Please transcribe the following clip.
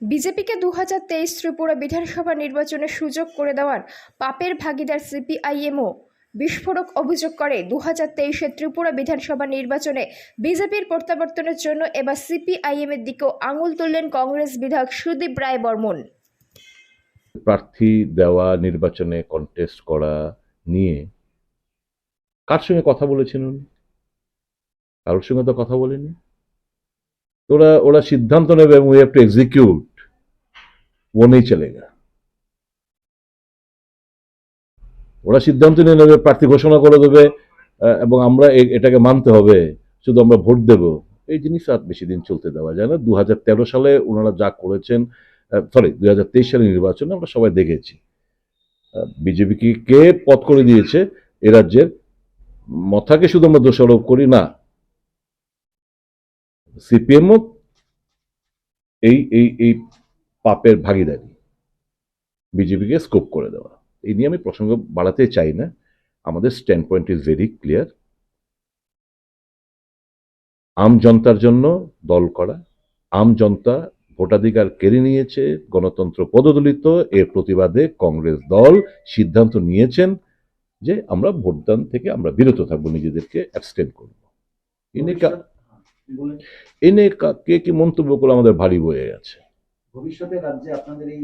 বিজেপিকে 2023 ত্রিপুরা বিধানসভা নির্বাচনে সুযোগ করে দেওয়ার পাপের ভাগিদার সিপিআইএমও বিস্ফোরক অভিযোগ করে 2023-এর ত্রিপুরা বিধানসভা নির্বাচনে বিজেপির প্রত্যাবর্তনের জন্য এবার সিপিআইএমের দিকেও আঙুল তুললেন কংগ্রেস বিধায়ক সুদীপ রায় বর্মন। প্রার্থী দেওয়া, নির্বাচনে কন্টেস্ট করা নিয়ে কার সঙ্গে কথা বলেছেন উনি? কারোর সঙ্গে তো কথা বলেনি। ওরা সিদ্ধান্ত নেবে এবং উই হ্যাভ টু এক্সিকিউট, ও নেই চলেগা। ওরা সিদ্ধান্ত নিয়ে নেবে, প্রার্থী ঘোষণা করে দেবে এবং আমরা এটাকে মানতে হবে, শুধু আমরা ভোট দেব। এই জিনিস আর বেশি দিন চলতে দেওয়া যায় না। 2013 সালে ওনারা যা করেছেন, 2023 সালের নির্বাচনে আমরা সবাই দেখেছি বিজেপিকে কে পথ করে দিয়েছে। এ রাজ্যের মথাকে শুধু আমরা দোষারোপ করি না, সিপিএমও এই এই এই পাপের ভাগিদারি, বিজেপিকে স্কোপ করে দেওয়া। এই নিয়ে আমি প্রসঙ্গ বাড়াতে চাই না। আমাদের stand point is very clear. আম জনতার জন্য দল করা, আম জনতা ভোটাধিকার কেড়ে নিয়েছে, গণতন্ত্র পদদলিত। এর প্রতিবাদে কংগ্রেস দল সিদ্ধান্ত নিয়েছেন যে আমরা ভোটদান থেকে আমরা বিরত থাকবো, নিজেদেরকে অ্যাবস্টেন করবো। এনে কে কি মন্তব্য করে আমাদের ভারী বয়ে গেছে। ভবিষ্যতে রাজ্যে আপনাদের এই